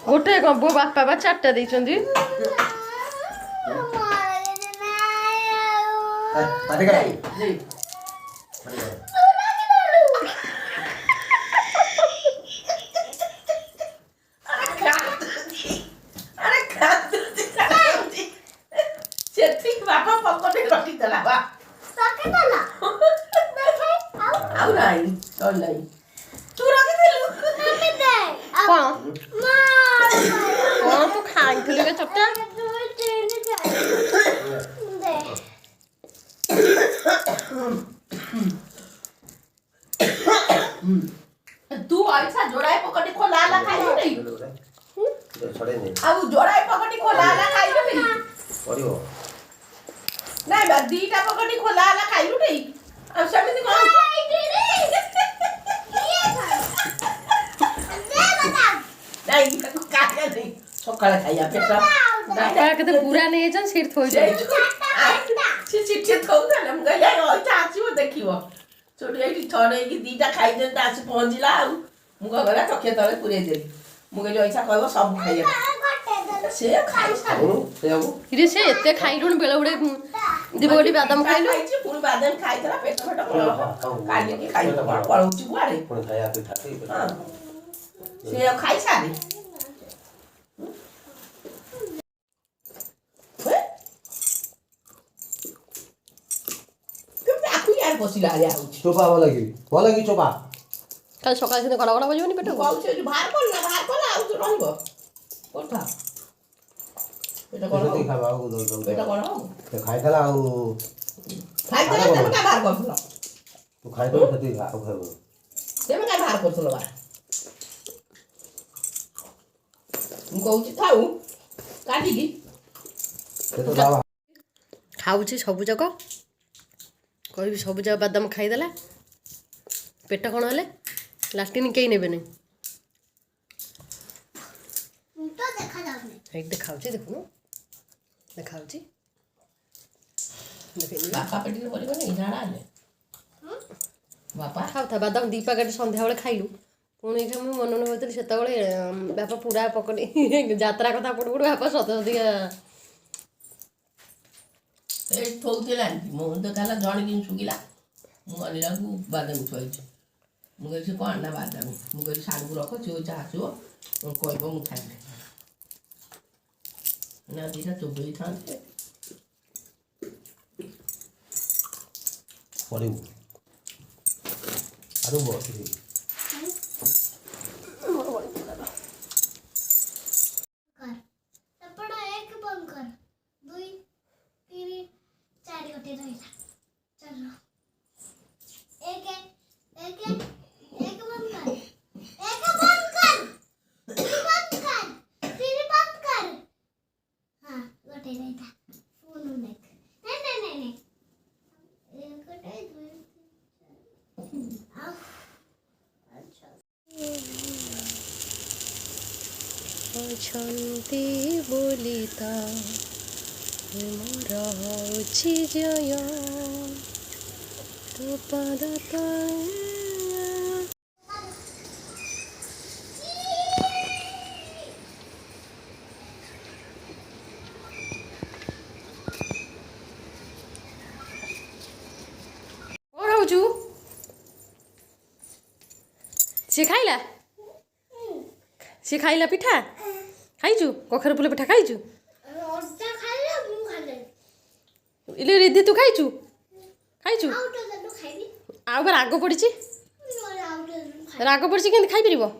गोटे कम बो बापा बा चारटा देइछंदी तू खाई के चपटा तू ऐसा जोड़ाई पकड़ी खोला ला खाई नहीं छड़े नहीं अब जोड़ाई पकड़ी खोला ला खाई नहीं पड़ियो नहीं बा दीटा पकड़ी खोला ला खाई नहीं अब समिति को नहीं तू काटे नहीं सकाळ खाइया पेटा बापा के पूरा नहीं जन सिर थोई दे चिट्ठी थौ ना हम गया ओ चाची वो देखियो छोटी एटी थोड़े की दीटा खाई दे तासी पहुंचला आ मुगा गला टके तले पुरे दे मुगे जो ऐसा कहबो सब खाइया से खाई सारू से आबो रे से एते खाइलुन बेला उडे दिबोडी बादाम खाइलु खाइछि पुरी बादाम खाइतला पेट फटा काली की खाइ पळौछि गुआरे कोन खाया पे ठाके से खाइ सारी बसिला रे आउछि चोपा वाला की चोपा कल सकाळ से गड़ा गड़ा बजबनी पेट बाउछि बाहर कोन आउछ रहइबो कोठा पेट कोन ते खाबा को दो पेट कोन ते खाइतला आ खाइतला तमे का बाहर करथलो तू खाइतो कति खाओ खाबो तमे का बाहर करथलो बा मु कहउछि थाउ काटी की ते तो दावा खाउछि सब जको कहबी सब जगह बादाम खाईदेला पेट कौन हेले लाट्रिन कहीं नेबे नहीं देखाऊँ देखुन देखाऊँ बापा पेटी रे बोलिबो नहीं झाड़ा ले बापा खाऊ था बादाम दी पैकेट संध्या बेले खाइलु पुणी मुझे मन नहीं होती से बापा पूरा पकड़ी यात्रा कथा पड़ पड़ बापा सत सतिका ए थौथिला मो तो काला जण किन सुगिला मु अनिला को बादाम थोइछ मु गइसे कोना बादाम मु गइसे सागु रख छो चाचो कहबो मु खाइ ना दिसा चोबई थाते पड़ियो आरो बसि छंती बोलिता मोर होछि जय तो पदता और होजु से खाइला पिठा खाइछु कखर फुल पिठा खाइछु इले रिद्धि तू खाइछु आउ राग पड़ी राग पड़ी के खाई पार